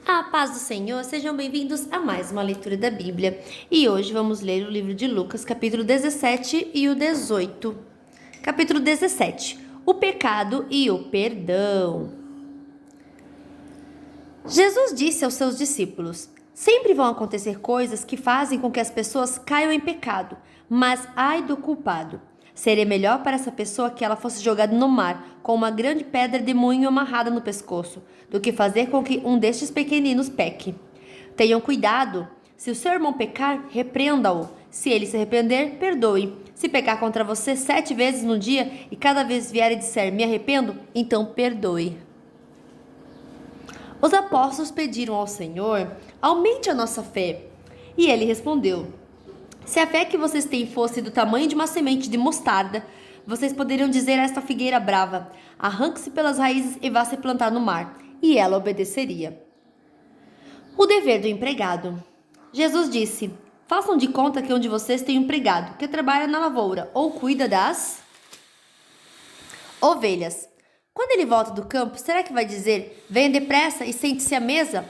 A paz do Senhor, sejam bem-vindos a mais uma leitura da Bíblia. E hoje vamos ler o livro de Lucas, capítulo 17 e o 18. Capítulo 17: O pecado e o perdão. Jesus disse aos seus discípulos: Sempre vão acontecer coisas que fazem com que as pessoas caiam em pecado, mas ai do culpado. Seria melhor para essa pessoa que ela fosse jogada no mar, com uma grande pedra de moinho amarrada no pescoço, do que fazer com que um destes pequeninos peque. Tenham cuidado. Se o seu irmão pecar, repreenda-o. Se ele se arrepender, perdoe. Se pecar contra você 7 vezes no dia e cada vez vier e disser, me arrependo, então perdoe. Os apóstolos pediram ao Senhor, aumente a nossa fé. E ele respondeu, se a fé que vocês têm fosse do tamanho de uma semente de mostarda, vocês poderiam dizer a esta figueira brava, arranque-se pelas raízes e vá se plantar no mar, e ela obedeceria. O dever do empregado. Jesus disse, façam de conta que um de vocês tem um empregado que trabalha na lavoura ou cuida das ovelhas. Quando ele volta do campo, será que vai dizer, venha depressa e sente-se à mesa?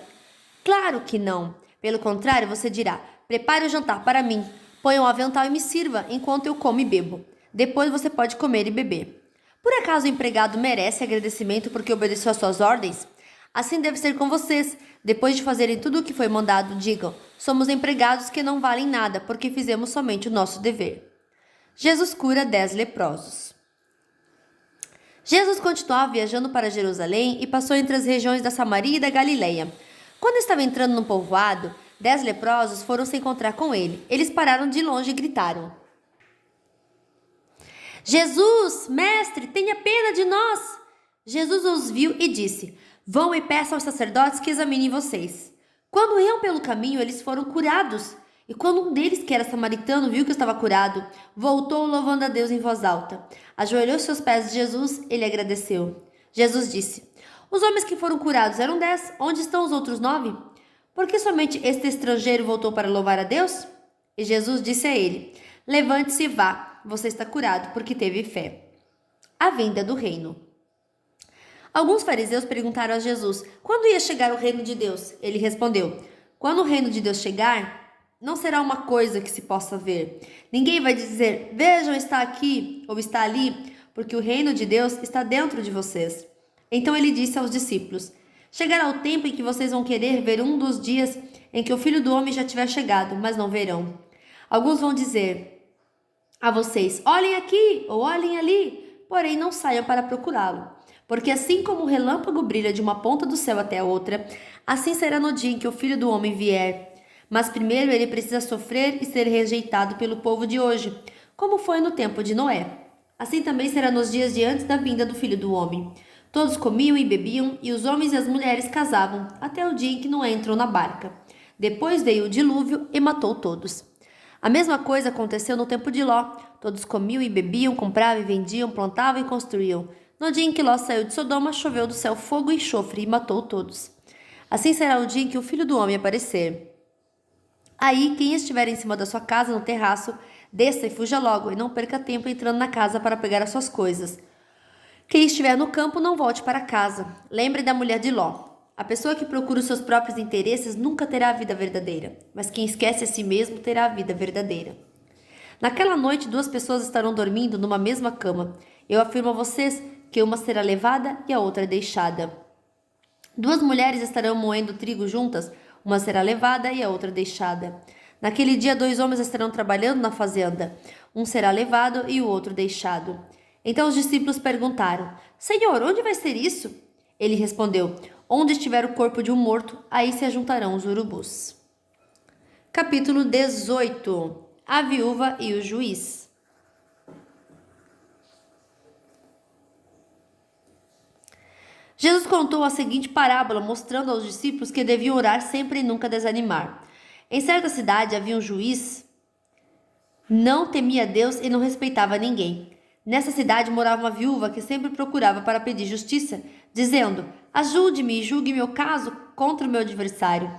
Claro que não. Pelo contrário, você dirá, prepare o jantar para mim, ponha um avental e me sirva enquanto eu como e bebo. Depois você pode comer e beber. Por acaso o empregado merece agradecimento porque obedeceu às suas ordens? Assim deve ser com vocês. Depois de fazerem tudo o que foi mandado, digam, somos empregados que não valem nada porque fizemos somente o nosso dever. Jesus cura 10 leprosos. Jesus continuava viajando para Jerusalém e passou entre as regiões da Samaria e da Galileia. Quando estava entrando num povoado, 10 leprosos foram se encontrar com ele. Eles pararam de longe e gritaram, Jesus, mestre, tenha pena de nós! Jesus os viu e disse, vão e peçam aos sacerdotes que examinem vocês. Quando iam pelo caminho, eles foram curados. E quando um deles, que era samaritano, viu que estava curado, voltou louvando a Deus em voz alta. Ajoelhou-se aos pés de Jesus, ele agradeceu. Jesus disse, os homens que foram curados eram 10, onde estão os outros 9? Por que somente este estrangeiro voltou para louvar a Deus? E Jesus disse a ele, levante-se e vá, você está curado porque teve fé. A vinda do reino. Alguns fariseus perguntaram a Jesus, quando ia chegar o reino de Deus? Ele respondeu, quando o reino de Deus chegar, não será uma coisa que se possa ver. Ninguém vai dizer, vejam, está aqui ou está ali, porque o reino de Deus está dentro de vocês. Então ele disse aos discípulos, chegará o tempo em que vocês vão querer ver um dos dias em que o Filho do Homem já tiver chegado, mas não verão. Alguns vão dizer a vocês, olhem aqui ou olhem ali, porém não saiam para procurá-lo. Porque assim como o relâmpago brilha de uma ponta do céu até a outra, assim será no dia em que o Filho do Homem vier. Mas primeiro ele precisa sofrer e ser rejeitado pelo povo de hoje, como foi no tempo de Noé. Assim também será nos dias de antes da vinda do Filho do Homem. Todos comiam e bebiam, e os homens e as mulheres casavam, até o dia em que Noé entrou na barca. Depois veio o dilúvio e matou todos. A mesma coisa aconteceu no tempo de Ló. Todos comiam e bebiam, compravam e vendiam, plantavam e construíam. No dia em que Ló saiu de Sodoma, choveu do céu fogo e enxofre e matou todos. Assim será o dia em que o Filho do Homem aparecer. Aí, quem estiver em cima da sua casa, no terraço, desça e fuja logo, e não perca tempo entrando na casa para pegar as suas coisas. Quem estiver no campo, não volte para casa. Lembre da mulher de Ló. A pessoa que procura os seus próprios interesses nunca terá a vida verdadeira, mas quem esquece a si mesmo terá a vida verdadeira. Naquela noite, 2 pessoas estarão dormindo numa mesma cama. Eu afirmo a vocês que uma será levada e a outra deixada. 2 mulheres estarão moendo trigo juntas, uma será levada e a outra deixada. Naquele dia 2 homens estarão trabalhando na fazenda. Um será levado e o outro deixado. Então os discípulos perguntaram, Senhor, onde vai ser isso? Ele respondeu, onde estiver o corpo de um morto, aí se ajuntarão os urubus. Capítulo 18. A viúva e o juiz. Jesus contou a seguinte parábola, mostrando aos discípulos que deviam orar sempre e nunca desanimar. Em certa cidade havia um juiz, não temia Deus e não respeitava ninguém. Nessa cidade morava uma viúva que sempre procurava para pedir justiça, dizendo, ajude-me e julgue meu caso contra o meu adversário.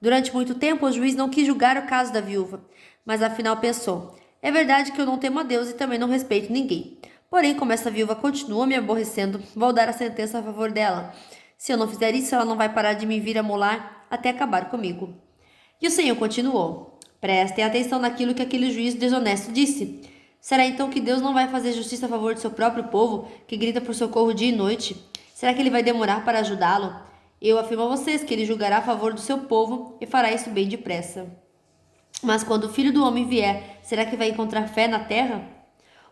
Durante muito tempo o juiz não quis julgar o caso da viúva, mas afinal pensou, é verdade que eu não temo a Deus e também não respeito ninguém. Porém, como essa viúva continua me aborrecendo, vou dar a sentença a favor dela. Se eu não fizer isso, ela não vai parar de me vir amolar até acabar comigo. E o Senhor continuou: prestem atenção naquilo que aquele juiz desonesto disse. Será então que Deus não vai fazer justiça a favor de seu próprio povo, que grita por socorro dia e noite? Será que ele vai demorar para ajudá-lo? Eu afirmo a vocês que ele julgará a favor do seu povo e fará isso bem depressa. Mas quando o Filho do Homem vier, será que vai encontrar fé na terra?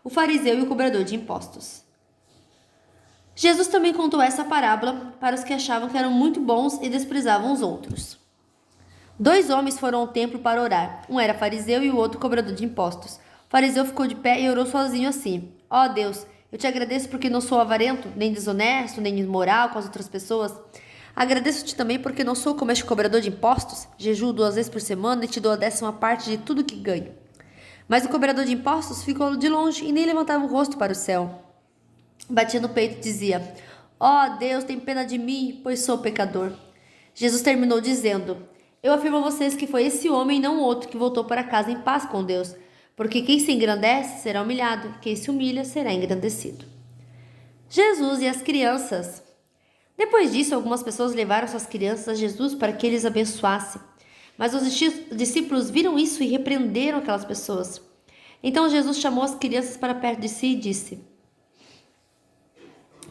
O fariseu e o cobrador de impostos. Jesus também contou essa parábola para os que achavam que eram muito bons e desprezavam os outros. 2 homens foram ao templo para orar. Um era fariseu e o outro cobrador de impostos. O fariseu ficou de pé e orou sozinho assim: ó Deus, eu te agradeço porque não sou avarento, nem desonesto, nem imoral com as outras pessoas. Agradeço-te também porque não sou como este cobrador de impostos, jejuo 2 vezes por semana e te dou a 10ª parte de tudo que ganho. Mas o cobrador de impostos ficou de longe e nem levantava o rosto para o céu. Batia no peito e dizia: ó Deus, tem pena de mim, pois sou pecador. Jesus terminou dizendo: eu afirmo a vocês que foi esse homem e não outro que voltou para casa em paz com Deus, porque quem se engrandece será humilhado, quem se humilha será engrandecido. Jesus e as crianças. Depois disso, algumas pessoas levaram suas crianças a Jesus para que eles abençoasse. Mas os discípulos viram isso e repreenderam aquelas pessoas. Então Jesus chamou as crianças para perto de si e disse: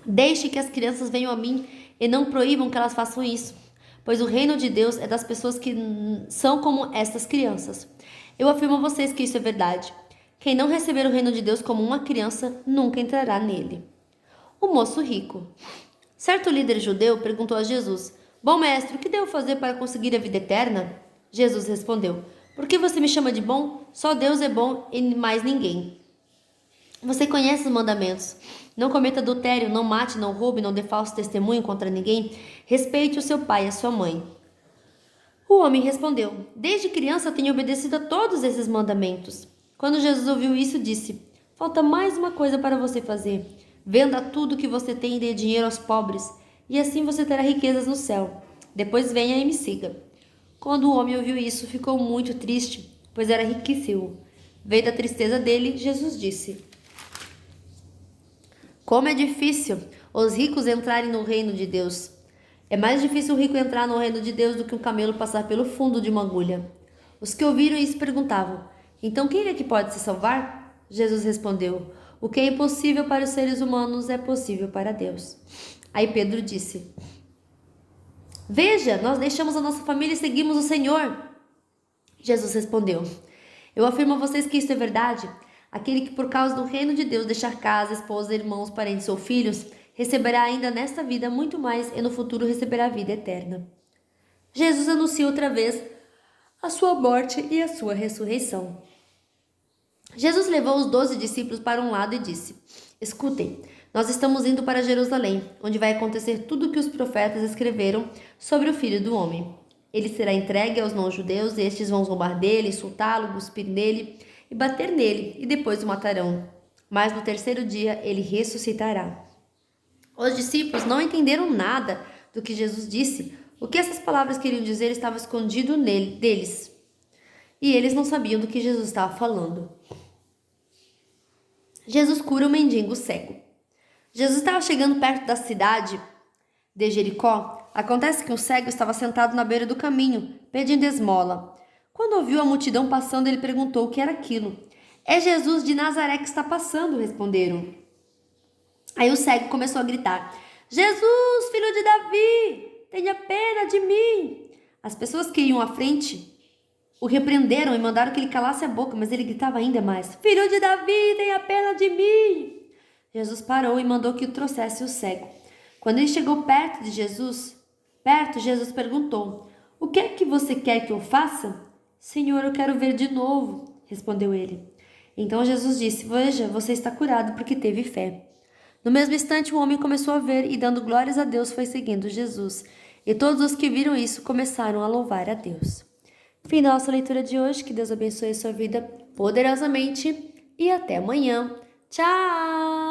deixe que as crianças venham a mim e não proíbam que elas façam isso, pois o reino de Deus é das pessoas que são como estas crianças. Eu afirmo a vocês que isso é verdade. Quem não receber o reino de Deus como uma criança, nunca entrará nele. O moço rico. Certo líder judeu perguntou a Jesus: bom mestre, o que devo fazer para conseguir a vida eterna? Jesus respondeu: por que você me chama de bom? Só Deus é bom e mais ninguém. Você conhece os mandamentos: não cometa adultério, não mate, não roube, não dê falso testemunho contra ninguém, respeite o seu pai e a sua mãe. O homem respondeu: desde criança tenho obedecido a todos esses mandamentos. Quando Jesus ouviu isso, disse: falta mais uma coisa para você fazer. Venda tudo que você tem e dê dinheiro aos pobres, e assim você terá riquezas no céu. Depois venha e me siga. Quando o homem ouviu isso, ficou muito triste, pois era riquíssimo. Vendo a tristeza dele, Jesus disse: como é difícil os ricos entrarem no reino de Deus. É mais difícil o rico entrar no reino de Deus do que um camelo passar pelo fundo de uma agulha. Os que ouviram isso perguntavam: então quem é que pode se salvar? Jesus respondeu: o que é impossível para os seres humanos é possível para Deus. Aí Pedro disse: veja, nós deixamos a nossa família e seguimos o Senhor. Jesus respondeu: eu afirmo a vocês que isso é verdade. Aquele que por causa do reino de Deus deixar casa, esposa, irmãos, parentes ou filhos, receberá ainda nesta vida muito mais e no futuro receberá a vida eterna. Jesus anuncia outra vez a sua morte e a sua ressurreição. Jesus levou os 12 discípulos para um lado e disse: escutem, nós estamos indo para Jerusalém, onde vai acontecer tudo o que os profetas escreveram sobre o Filho do Homem. Ele será entregue aos não-judeus e estes vão zombar dele, insultá-lo, cuspir nele e bater nele, e depois o matarão. Mas no 3º dia ele ressuscitará. Os discípulos não entenderam nada do que Jesus disse. O que essas palavras queriam dizer estava escondido deles. E eles não sabiam do que Jesus estava falando. Jesus cura o mendigo cego. Jesus estava chegando perto da cidade de Jericó. Acontece que um cego estava sentado na beira do caminho, pedindo esmola. Quando ouviu a multidão passando, ele perguntou o que era aquilo. É Jesus de Nazaré que está passando, responderam. Aí o cego começou a gritar: Jesus, filho de Davi, tenha pena de mim. As pessoas que iam à frente o repreenderam e mandaram que ele calasse a boca, mas ele gritava ainda mais: filho de Davi, tenha pena de mim. Jesus parou e mandou que o trouxesse o cego. Quando ele chegou perto de Jesus, Jesus perguntou: o que é que você quer que eu faça? Senhor, eu quero ver de novo, respondeu ele. Então Jesus disse: veja, você está curado porque teve fé. No mesmo instante, o homem começou a ver e, dando glórias a Deus, foi seguindo Jesus. E todos os que viram isso começaram a louvar a Deus. Fim da nossa leitura de hoje. Que Deus abençoe a sua vida poderosamente e até amanhã. Tchau!